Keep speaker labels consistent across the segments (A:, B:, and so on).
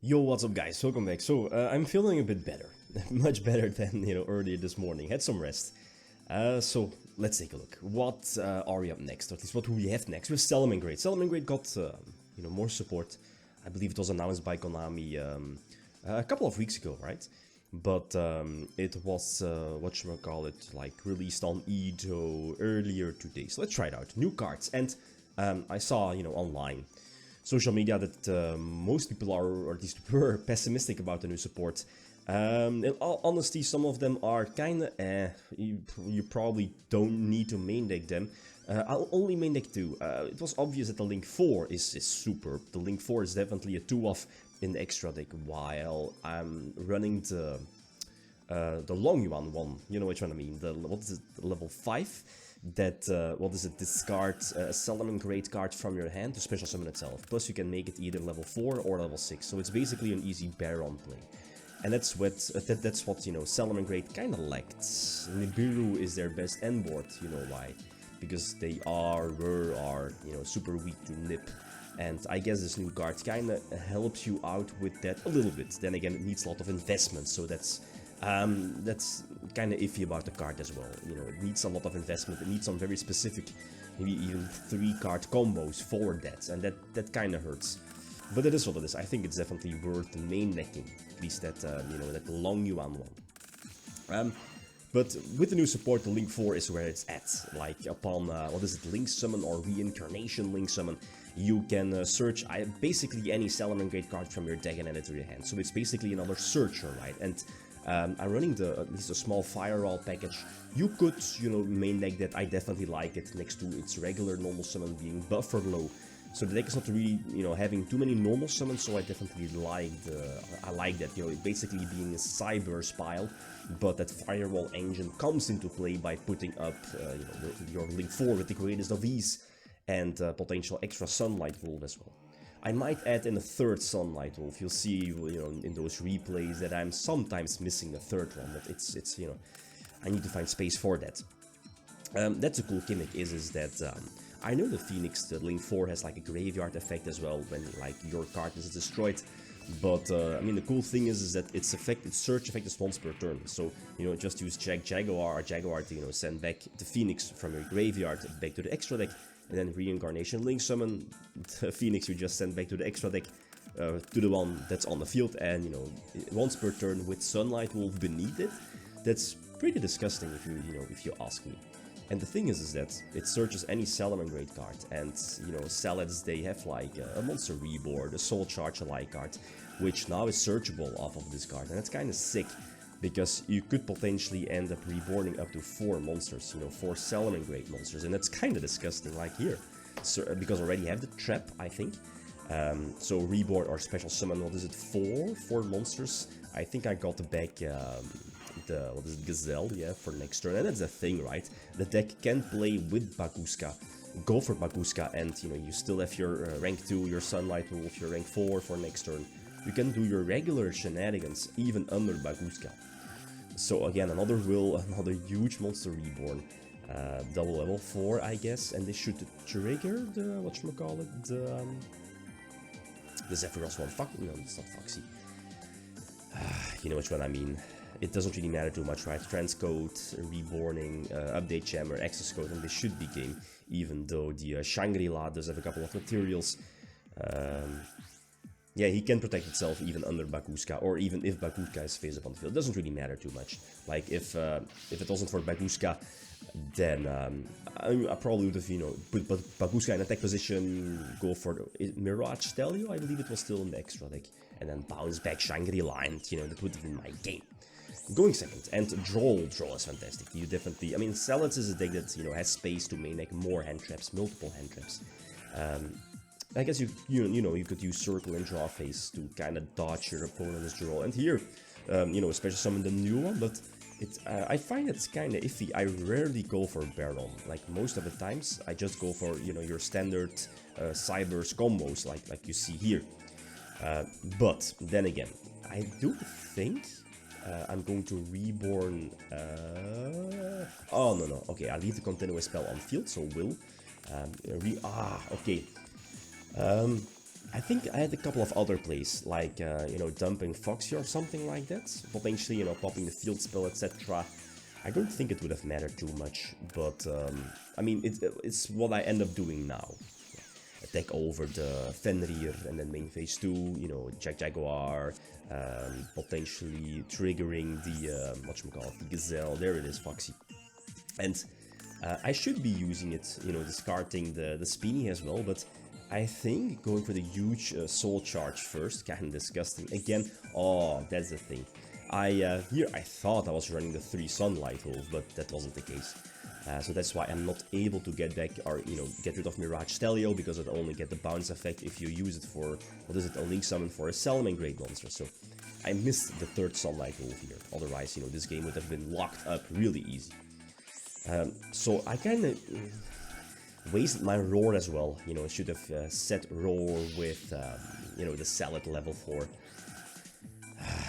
A: Yo, what's up guys, welcome back. So, I'm feeling a bit better. Much better than, earlier this morning. Had some rest. So, let's take a look. What are we up next? Or at least what do we have next? With Salamangreat. Salamangreat got, more support. I believe it was announced by Konami a couple of weeks ago, right? But it was, whatchamacallit, like released on Yugioh earlier today. So let's try it out. New cards. And I saw, online social media that most people are, or at least were, pessimistic about the new support. In all honesty, some of them are kinda you probably don't need to main deck them. I'll only main deck 2. It was obvious that the Link 4 is superb. The Link 4 is definitely a 2-off in the extra deck, while I'm running the long one. You know which one I mean. What is it, level 5? That, discard a Salamangreat card from your hand to special summon itself. Plus you can make it either level 4 or level 6, so it's basically an easy Baron play. And that's what, Salamangreat kinda lacked. Nibiru is their best end board, you know why. Because they are super weak to Nip. And I guess this new card kinda helps you out with that a little bit. Then again, it needs a lot of investment, so that's kind of iffy about the card as well. It needs a lot of investment. It needs some very specific, maybe even 3-card combos for that, and that kind of hurts. But it is what it is. I think it's definitely worth main decking, at least that that long Yuan one. But with the new support, the Link 4 is where it's at. Like upon Link Summon or Reincarnation Link Summon, you can search basically any Salamangreat card from your deck and add it to your hand. So it's basically another searcher, right? And I'm running at least a small firewall package. You could, main deck that. I definitely like it next to its regular normal summon being buffer low. So the deck is not really, having too many normal summons, so I definitely like that, it basically being a Cyber's pile, but that firewall engine comes into play by putting up, your Link 4 with the greatest of ease, and potential extra Sunlight Wolf as well. I might add in a third Sunlight Wolf. You'll see, in those replays that I'm sometimes missing the third one, but it's I need to find space for that. That's a cool gimmick, is that I know the Phoenix, the Link 4, has like a graveyard effect as well when like your card is destroyed. But I mean, the cool thing is that its search effect is once per turn. So just use Jaguar to send back the Phoenix from your graveyard back to the extra deck, and then Reincarnation Link Summon the Phoenix you just send back to the extra deck to the one that's on the field, and once per turn with Sunlight Wolf beneath it. That's pretty disgusting if you ask me. And the thing is that it searches any Salamangreat card, and Salads, they have like a Monster Reborn, a Soul Charge alike card, which now is searchable off of this card, and it's kind of sick, because you could potentially end up reborning up to 4 monsters, 4 Salamangreat monsters, and that's kind of disgusting, like here, so, because I already have the Trap, I think. So reborn or special summon, what is it, 4 monsters? I think I got back Gazelle, yeah, for next turn, and that's the thing, right? The deck can play with Baguska, go for Baguska, and you still have your rank 2, your Sunlight Wolf, your rank 4 for next turn. You can do your regular shenanigans even under Baguska. So again, another huge monster reborn, double level 4, I guess, and they should trigger the the Zephyros one. No, it's not Foxy. You know which one I mean. It doesn't really matter too much, right? Transcode, Reborning, Update Jammer, Access Code, and they should be game, even though the Shangri-La does have a couple of materials. Yeah, he can protect itself even under Baguska, or even if Baguska is face up on the field. It doesn't really matter too much. Like, if it wasn't for Baguska, then I probably would have, put Baguska in attack position, go for the Mirage Stelio, I believe it was still in the extra deck, and then bounce back Shangri-La, and, that would have been my game. Going second, and Droll is fantastic. You definitely, I mean, Salads is a deck that, has space to main deck more hand traps, multiple hand traps. I guess you could use Circle and Draw Phase to kind of dodge your opponent's draw. And here, especially summon the new one, but I find it's kind of iffy. I rarely go for Baron. Like, most of the times, I just go for, your standard Cybers combos, like you see here. But then again, I do think I'm going to reborn. Oh no, okay, I leave the continuous spell on field, so will. Okay. I think I had a couple of other plays, like, you know, dumping Foxy or something like that. Potentially, you know, popping the field spell, etc. I don't think it would have mattered too much, but, I mean, it's what I end up doing now. Attack over the Fenrir, and then main phase 2, you know, Jaguar, potentially triggering the, whatchamacallit, the Gazelle, there it is, Foxy. And I should be using it, you know, discarding the Spiny as well, but I think going for the huge soul charge first, kinda disgusting. Again, oh, that's the thing. Here I thought I was running the 3 Sunlight Wolf, but that wasn't the case. So that's why I'm not able to get back, or, you know, get rid of Mirage Stelio, because it only get the bounce effect if you use it for, what is it, a Link Summon for a Salamangreat monster. So I missed the 3rd Sunlight Wolf here. Otherwise, you know, this game would have been locked up really easy. So I kinda wasted my Roar as well. You know, I should have set Roar with, you know, the Salad level 4.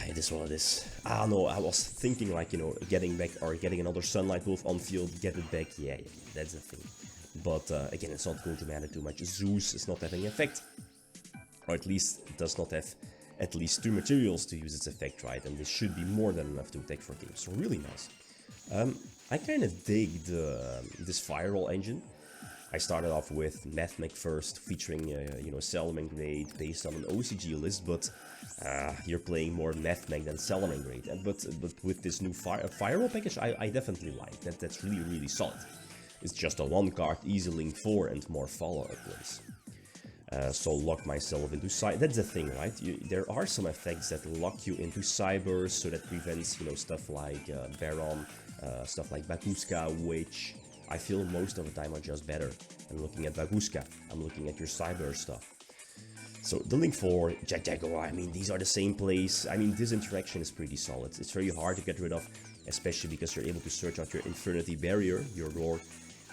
A: It is what it is. Ah no, I was thinking like, you know, getting back or getting another Sunlight Wolf on field, get it back, yeah, that's the thing. But again, it's not going to matter too much. Zeus is not having effect, or at least it does not have at least 2 materials to use its effect, right? And this should be more than enough to attack for games, so really nice. I kind of dig this Firewall engine. I started off with Mathmech first, featuring, you know, Salamangreat based on an OCG list, but you're playing more Mathmech than Salamangreat. But with this new Firewall package, I definitely like that. That's really, really solid. It's just a 1-card, easy Link 4 and more follow-up plays. So lock myself into that's the thing, right? There are some effects that lock you into Cybers, so that prevents, you know, stuff like Baron, stuff like Bakuska, which I feel most of the time are just better. I'm looking at Baguska, I'm looking at your Cyber stuff. So the Link 4, Jaguar, I mean, these are the same plays. I mean, this interaction is pretty solid. It's very hard to get rid of, especially because you're able to search out your Infernity Barrier, your Roar,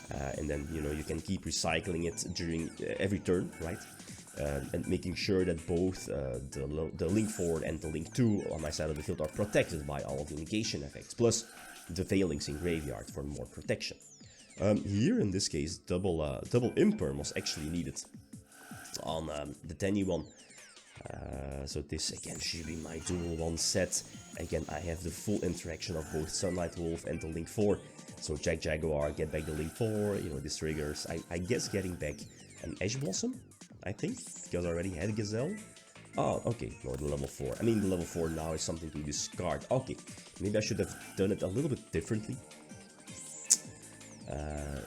A: and then, you know, you can keep recycling it during every turn, right? And making sure that both the Link 4 and the Link 2 on my side of the field are protected by all of the negation effects, plus the Veilings in Graveyard for more protection. Here in this case, double Imperm was actually needed on the Tenny one. So this again should be my Duel 1 set. Again, I have the full interaction of both Sunlight Wolf and the Link 4. So Jaguar, get back the Link 4, you know, this triggers. I guess getting back an Ash Blossom, I think, because I already had Gazelle. Oh, okay, no, the level 4. I mean, the level 4 now is something to discard. Okay, maybe I should have done it a little bit differently.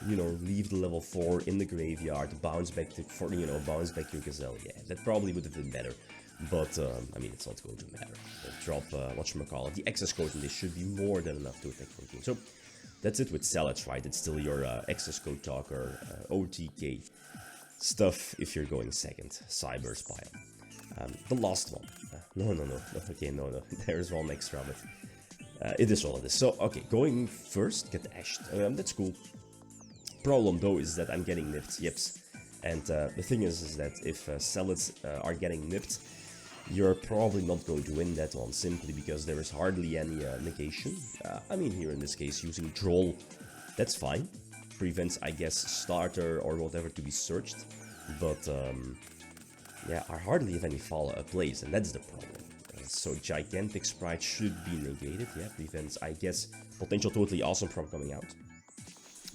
A: You know, leave the level 4 in the graveyard, bounce back to, bounce back your Gazelle. Yeah, that probably would have been better. But, I mean, it's not going to matter. Drop, whatchamacallit, the access code in this should be more than enough to attack for game. So, that's it with Salads, right? It's still your access code talker, OTK stuff if you're going second. Cyber Spile. The last one. No. Okay, no. There's one extra, but it is all it is. So, okay, going first, get Ashed. That's cool. Problem though is that I'm getting nipped, yips. And the thing is that if Salads are getting nipped, you're probably not going to win that one, simply because there is hardly any negation. I mean, here in this case, using Droll, that's fine. Prevents, I guess, starter or whatever to be searched. But, yeah, I hardly have any follow-up plays, and that's the problem. So Gigantic Sprite should be negated, yeah, prevents, I guess, potential Totally Awesome from coming out.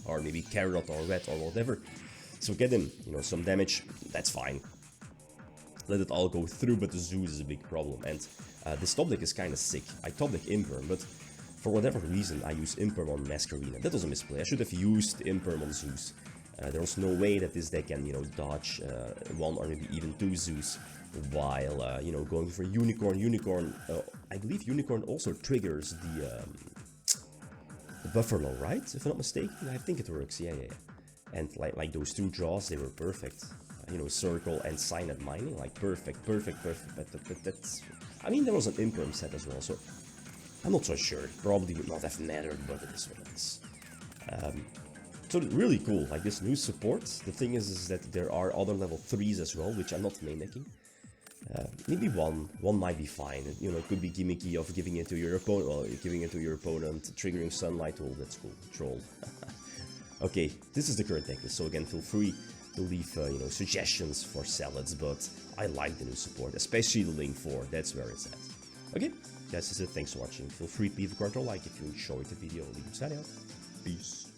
A: Or maybe Carrot or Red or whatever. So get in, you know, some damage, that's fine. Let it all go through, but the Zeus is a big problem. And this top deck is kind of sick. I top deck Imperm, but for whatever reason I use Imperm on Masquerena. That was a misplay. I should have used Imperm on Zeus. There was no way that this deck can, you know, dodge 1 or maybe even 2 Zeus while, you know, going for Unicorn. I believe Unicorn also triggers the Buffalo, right? If I'm not mistaken, I think it works, yeah. And like those 2 draws, they were perfect. You know, Circle and Signet Mining, like perfect. But that's... I mean, there was an Imperm set as well, so I'm not so sure. It probably would not have mattered, but it is what it is. So really cool, like this new support. The thing is that there are other level 3s as well, which I'm not main decking. Maybe one might be fine. You know, it could be gimmicky of giving it to your opponent, well, giving it to your opponent, triggering Sunlight. Oh, that's cool. Troll. Okay, this is the current decklist, so again, feel free to leave, you know, suggestions for salads, but I like the new support, especially the link 4, that's where it's at. Okay, guys, that's it, thanks for watching. Feel free to leave a comment or like if you enjoyed the video. Leave a shout out. Peace.